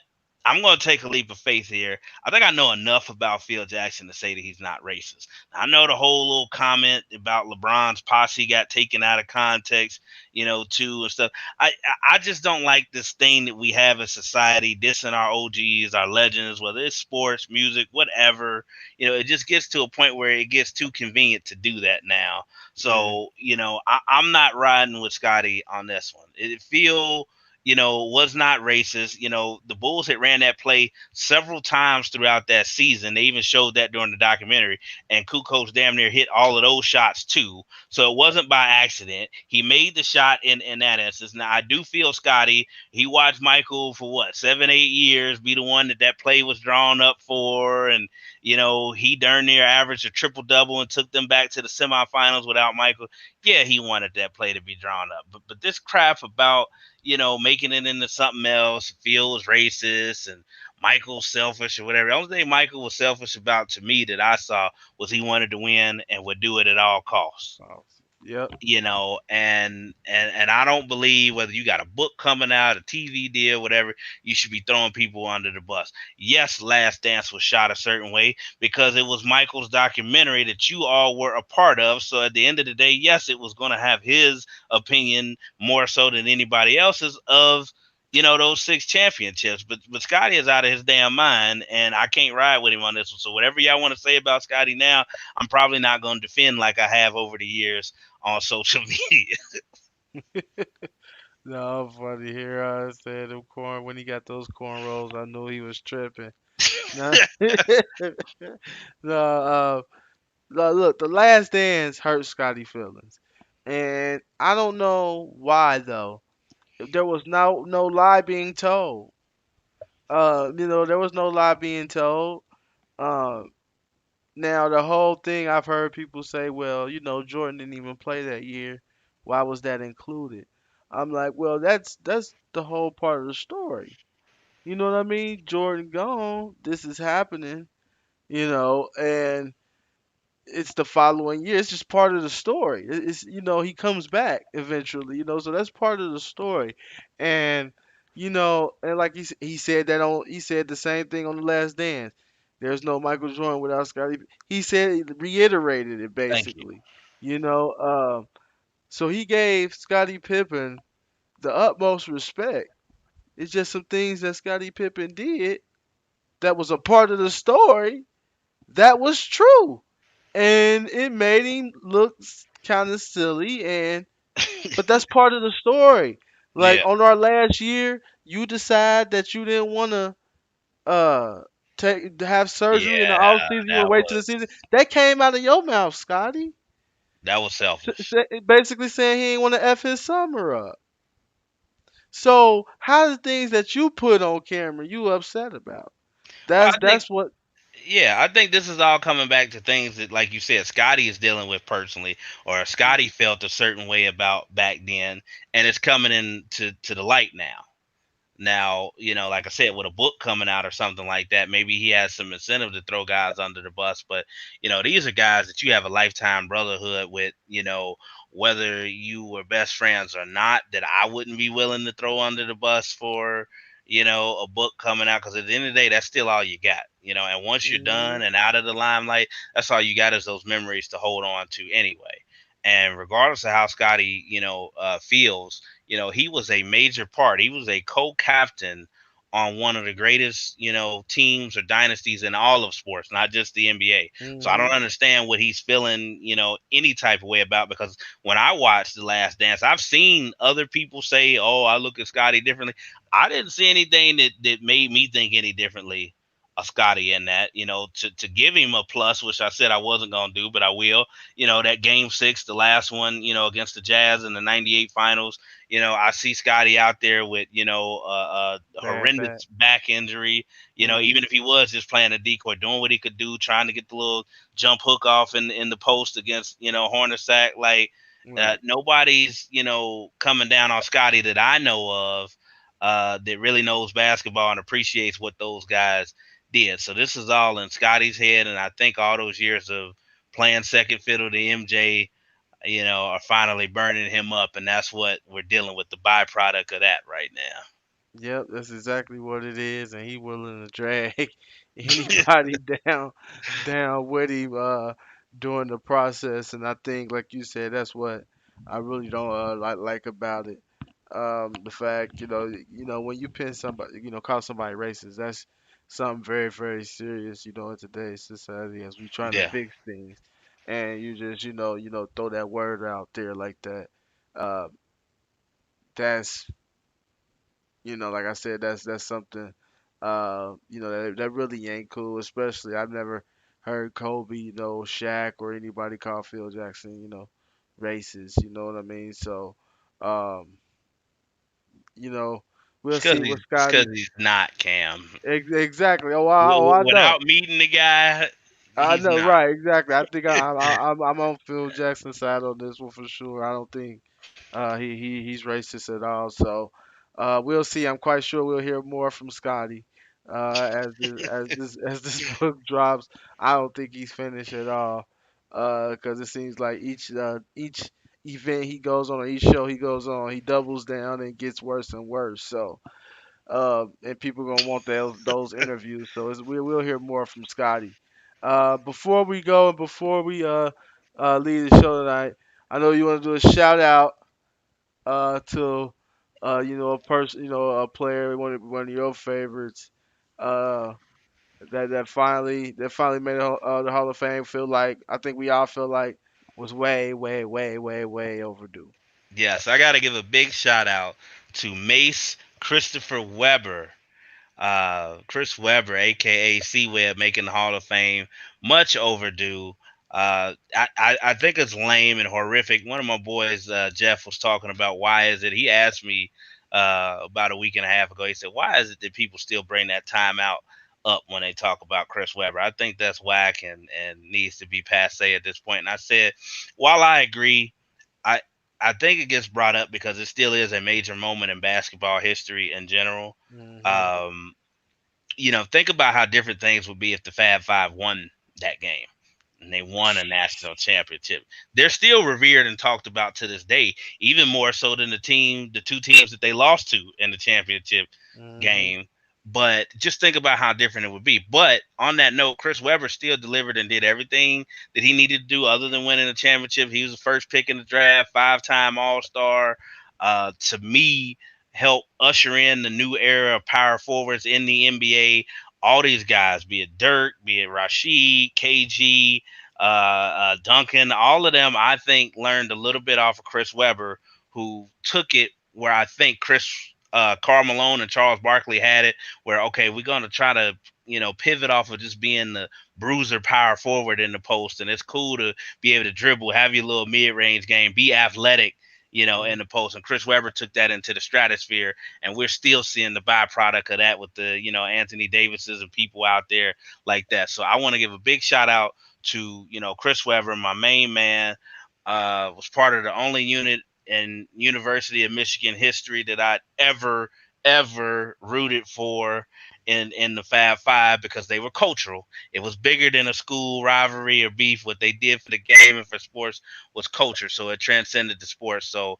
I'm going to take a leap of faith here. I think I know enough about Phil Jackson to say that he's not racist. I know the whole little comment about LeBron's posse got taken out of context, too, and stuff. I just don't like this thing that we have in society, dissing our OGs, our legends, whether it's sports, music, whatever. It just gets to a point where it gets too convenient to do that now. Yeah. So, I'm not riding with Scottie on this one. It feel was not racist. The Bulls had ran that play several times throughout that season. They even showed that during the documentary, and Kukoc damn near hit all of those shots too. So it wasn't by accident. He made the shot in that instance. Now I do feel Scottie. He watched Michael for what 7 8 years be the one that play was drawn up for, and he darn near averaged a triple double and took them back to the semifinals without Michael. Yeah, he wanted that play to be drawn up, but this crap about making it into something else, feels racist and Michael's selfish or whatever. The only thing Michael was selfish about to me that I saw was he wanted to win and would do it at all costs. Oh, yep. And I don't believe whether you got a book coming out, a TV deal, whatever, you should be throwing people under the bus. Yes, Last Dance was shot a certain way because it was Michael's documentary that you all were a part of. So at the end of the day, yes, it was going to have his opinion more so than anybody else's of those 6 championships. But Scottie is out of his damn mind, and I can't ride with him on this one. So whatever y'all want to say about Scottie now, I'm probably not going to defend like I have over the years on social media. No, funny here. I said them corn when he got those cornrows. I knew he was tripping. No, no. Look, the Last Dance hurt Scotty feelings, and I don't know why though. There was no lie being told. There was no lie being told. Um, Now the whole thing I've heard people say, well, Jordan didn't even play that year. Why was that included? I'm like, well, that's the whole part of the story. You know what I mean? Jordan gone, this is happening, and it's the following year. It's just part of the story. It's he comes back eventually, so that's part of the story. And and like he said that he said the same thing on the Last Dance. There's no Michael Jordan without Scottie. He said he reiterated it Thank you. basically. You know, so he gave Scottie Pippen the utmost respect. It's just some things that Scottie Pippen did that was a part of the story that was true, and it made him look kind of silly. And but that's part of the story. Like Yeah, on our last year, you decide that you didn't want to uh have surgery in the yeah, off season. You want that to wait till the was season. That came out of your mouth, Scotty. that was selfish. Basically saying he ain't want to f his summer up. So how the things that you put on camera you upset about? Well, That's I think that's what. yeah, I think this is all coming back to things that, like you said, Scotty is dealing with personally, or Scotty felt a certain way about back then, and it's coming into the light now. Now, like I said, with a book coming out or something like that, maybe he has some incentive to throw guys under the bus. But, these are guys that you have a lifetime brotherhood with, whether you were best friends or not, that I wouldn't be willing to throw under the bus for, a book coming out. Because at the end of the day, that's still all you got, and once you're Hmm. done and out of the limelight, that's all you got is those memories to hold on to anyway. And regardless of how Scotty, feels, he was a major part. He was a co-captain on one of the greatest, teams or dynasties in all of sports, not just the NBA. So I don't Hmm. understand what he's feeling, any type of way about, because when I watched The Last Dance, I've seen other people say, "Oh, I look at Scotty differently." I didn't see anything that made me think any differently a Scotty in that, to give him a plus, which I said I wasn't going to do, but I will. That game six, the last one, against the Jazz in the 98 finals, I see Scotty out there with, a Bad back. horrendous back injury, even Hmm. if he was just playing a decoy, doing what he could do, trying to get the little jump hook off in the post against, Hornacek. Like, Right. nobody's, coming down on Scotty that I know of that really knows basketball and appreciates what those guys did. So this is all in Scotty's head, and I think all those years of playing second fiddle to MJ, are finally burning him up, and that's what we're dealing with, the byproduct of that right Yep, that's exactly what it is, and he willing to drag now. anybody down with him during the process. And I think, like you said, that's what I really don't like about it. The fact, when you pin somebody, call somebody racist, that's something very, very serious, in today's society as we trying to Yeah. fix things, and you just, throw that word out there like that. Uh, that's like I said, that's something that really ain't cool. Especially I've never heard Kobe, Shaq or anybody call Phil Jackson, racist. You know what I mean? So, um, you know, we'll see what It's because Scotty. he's not Cam. Exactly. Oh, I know. Without meeting the guy, I he's know, not. right? Exactly. I think I'm on Phil Jackson's side on this one for sure. I don't think he's racist at all. So we'll see. I'm quite sure we'll hear more from Scotty as this book drops. I don't think he's finished at all because it seems like each event he goes on or each show he goes on, he doubles down and gets worse and worse. So and people gonna want those interviews. So we'll hear more from Scotty. Before we go and before we leave the show tonight, I know you want to do a shout out to a person, a player, one of your favorites, uh, that finally made the Hall of Fame. Feel like I think we all feel like was way, way, way, way, way overdue. Yes, I got to give a big shout out to Mace Christopher Weber. Chris Webber, aka C Web, making the Hall of Fame, much overdue. I think it's lame and horrific. One of my boys, Jeff, was talking about why is it. He asked me about a week and a half ago. He said, "Why is it that people still bring that timeout up when they talk about Chris Webber?" I think that's whack and needs to be passe at this point. And I said, while I agree, I I think it gets brought up because it still is a major moment in basketball history in general. Hmm. Um, think about how different things would be if the Fab Five won that game and they won a national championship. They're still revered and talked about to this day, even more so than the two teams that they lost to in the championship Hmm. game. But just think about how different it would be. But on that note, Chris Webber still delivered and did everything that he needed to do other than winning a championship. He was the first pick in the draft, 5-time All Star. To me, help usher in the new era of power forwards in the NBA. All these guys, be it Dirk, be it Rashid, KG, Duncan, all of them, I think, learned a little bit off of Chris Webber, who took it where I think Karl Malone and Charles Barkley had it, where okay, we're gonna try to pivot off of just being the bruiser power forward in the post, and it's cool to be able to dribble, have your little mid range game, be athletic, in the post. And Chris Webber took that into the stratosphere, and we're still seeing the byproduct of that with the Anthony Davises and people out there like that. So I want to give a big shout out to Chris Webber, my main man. Was part of the only unit in University of Michigan history that I'd ever rooted for in the Fab Five because they were cultural. It was bigger than a school rivalry or beef. What they did for the game and for sports was culture, so it transcended the sports. So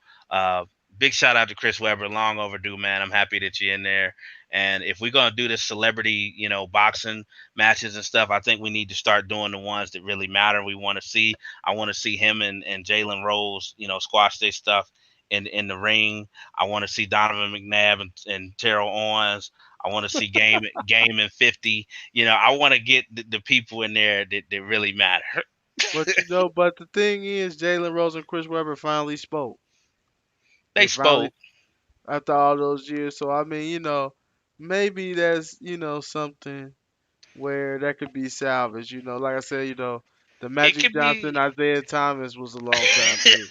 big shout out to Chris Webber, long overdue, man. I'm happy that you're in there. And if we're gonna do this celebrity, boxing matches and stuff, I think we need to start doing the ones that really matter. We want to see. I want to see him and Jalen Rose, squash their stuff in the ring. I want to see Donovan McNabb and Terrell Owens. I want to see Game and 50. I want to get the people in there that really matter. But the thing is, Jalen Rose and Chris Webber finally spoke. They They finally, spoke. after all those years. So I mean, maybe that's something. where that could be salvaged. Like I said, the It Magic could be. Johnson, Isaiah Thomas was a long time too.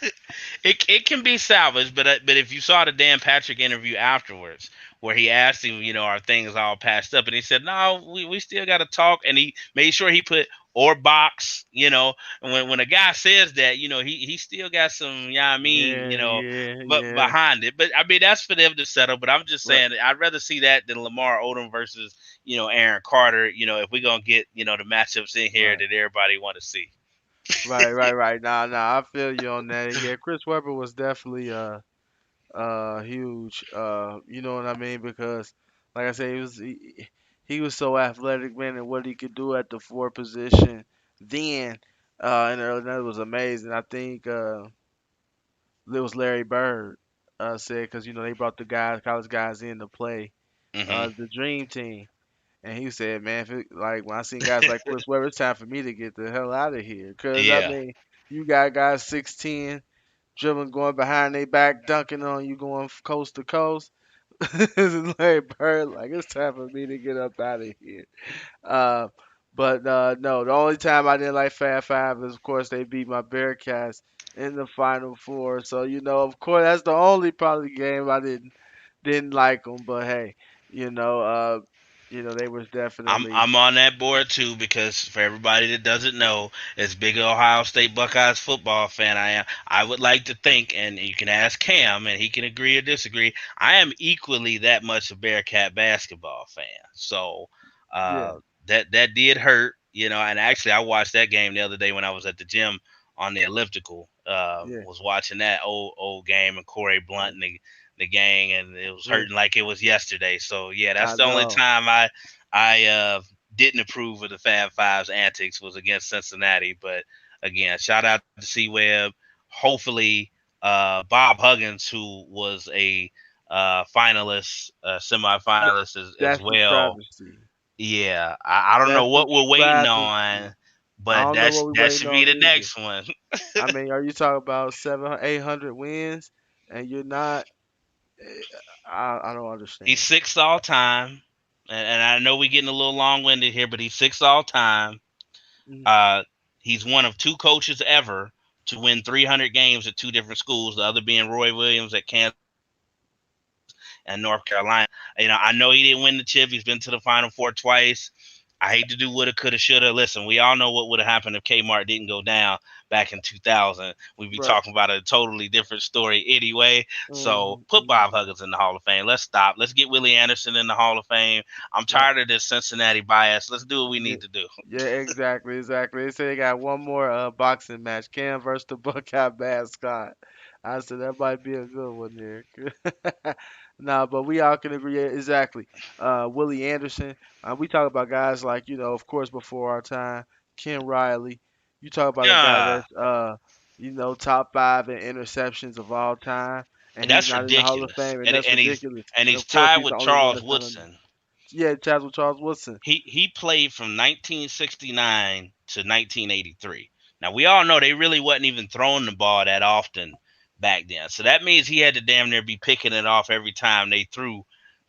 It can be salvaged, but if you saw the Dan Patrick interview afterwards, where he asked him, are things all passed up, and he said, no, we still got to talk, and he made sure he put or box, and when a guy says that, he still got some, Yeah, yeah, but yeah. behind it. But I mean, that's for them to settle. But I'm just Right, saying, I'd rather see that than Lamar Odom versus Aaron Carter. If we're gonna get the matchups in here right, that everybody want to see. right. Nah, I feel you on that. Yeah, Chris Webber was definitely huge. You know what I mean? Because like I said, he was so athletic, man, and what he could do at the four position then in the early night was amazing. I think it was Larry Bird said because they brought the guys, college guys in to play Hmm. the dream team. And he said, man, like when I seen guys like Chris Webber, it's time for me to get the hell out of here. Cause I Yeah. mean, you got guys 6'10", dribbling, going behind their back, dunking on you, going coast to coast. It's Larry Bird, like it's time for me to get up out of here. Uh, but no, the only time I didn't like Fab Five is, of course, they beat my Bearcats in the Final Four. So of course, that's the only probably game I didn't like them. But hey, you know, uh, they was definitely I'm on that board too because for everybody that doesn't know, as big an Ohio State Buckeyes football fan I am, I would like to think, and you can ask Cam, and he can agree or disagree. I am equally that much a Bearcat basketball fan. So yeah, that did hurt, And actually, I watched that game the other day when I was at the gym on the elliptical. yeah, Was watching that old game and Corey yeah. Blunt and the gang, and it was Yeah, hurting like it was yesterday. So yeah, that's I the only know. time I didn't approve of the Fab Five's antics was against Cincinnati. But again, shout out to C Webb. Hopefully, Bob Huggins, who was a finalist, Th- semifinalist as That's the well. travesty. Yeah, I don't know That's the what we're waiting travesty. on, I but don't know what we that waiting should be on the either. next one. I mean, are you talking about 800 wins and you're not? eh, I don't He's understand. sixth all time, and I know we're getting a little long winded here, but he's sixth all time. Mhm. Uh, he's one of two coaches ever to win 300 games at two different schools. The other being Roy Williams at Kansas and North Carolina. I know he didn't win the chip. He's been to the Final Four twice. I hate to do woulda, coulda, shoulda. Listen, we all know what would have happened if Kmart didn't go down back in 2000. We'd be Right. talking about a totally different story anyway. So Mhm, put Bob mhm. Huggins in the Hall of Fame. Let's stop. Let's get Willie Anderson in the Hall of Fame. I'm Right. tired of this Cincinnati bias. Let's do what we Yeah, need to do. yeah, exactly. They say they got one more boxing match, Cam versus the Buckeye mascot. I said that might be a good one there. Nah, but we all can agree exactly. Willie Anderson. We talk about guys like of course, before our time, Ken Riley. You talk about a guy Yeah, that's top five in interceptions of all time, and he's that's not in the Hall of ridiculous. Fame, and And that's and he's ridiculous. and And he's of course, tied he's the with only one Charles that's done it. Woodson. Yeah, Charles Woodson. He played from 1969 to 1983. Now we all know they really wasn't even throwing the ball that often back then. So that means he had to damn near be picking it off every time they threw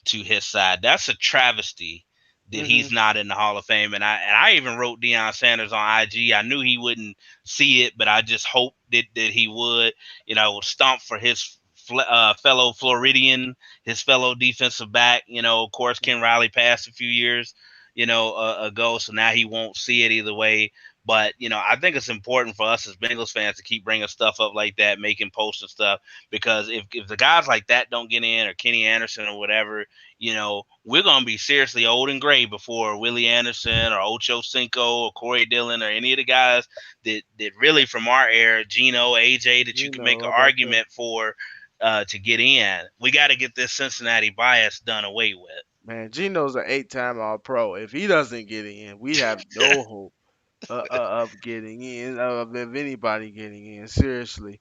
to his side. That's a travesty that Hmm. he's not in the Hall of Fame. And I even wrote Deion Sanders on IG. I knew he wouldn't see it, but I just hoped that he would. Stomp for his fellow Floridian, his fellow defensive back. Of course, Ken Riley passed a few years, ago, so now he won't see it either way. But I think it's important for us as Bengals fans to keep bringing stuff up like that, making posts and stuff, because if the guys like that don't get in, or Kenny Anderson or whatever, we're gonna be seriously old and gray before Willie Anderson or Ocho Cinco or Corey Dillon or any of the guys that really from our era, Gino, AJ, that you can make an How about that? argument for to get in. We got to get this Cincinnati bias done away with. Man, Geno's an eight-time All-Pro. If he doesn't get in, we have no hope of getting in, of anybody getting in. Seriously.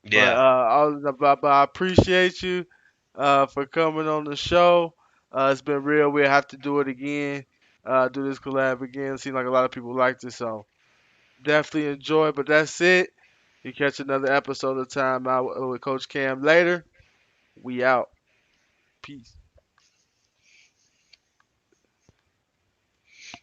But Yeah. I appreciate you for coming on the show. It's been real. We'll have to do it again. Do this collab again. Seems like a lot of people liked it, so definitely enjoy. But that's it. You catch another episode of Time Out with Coach Cam later. We out. Peace.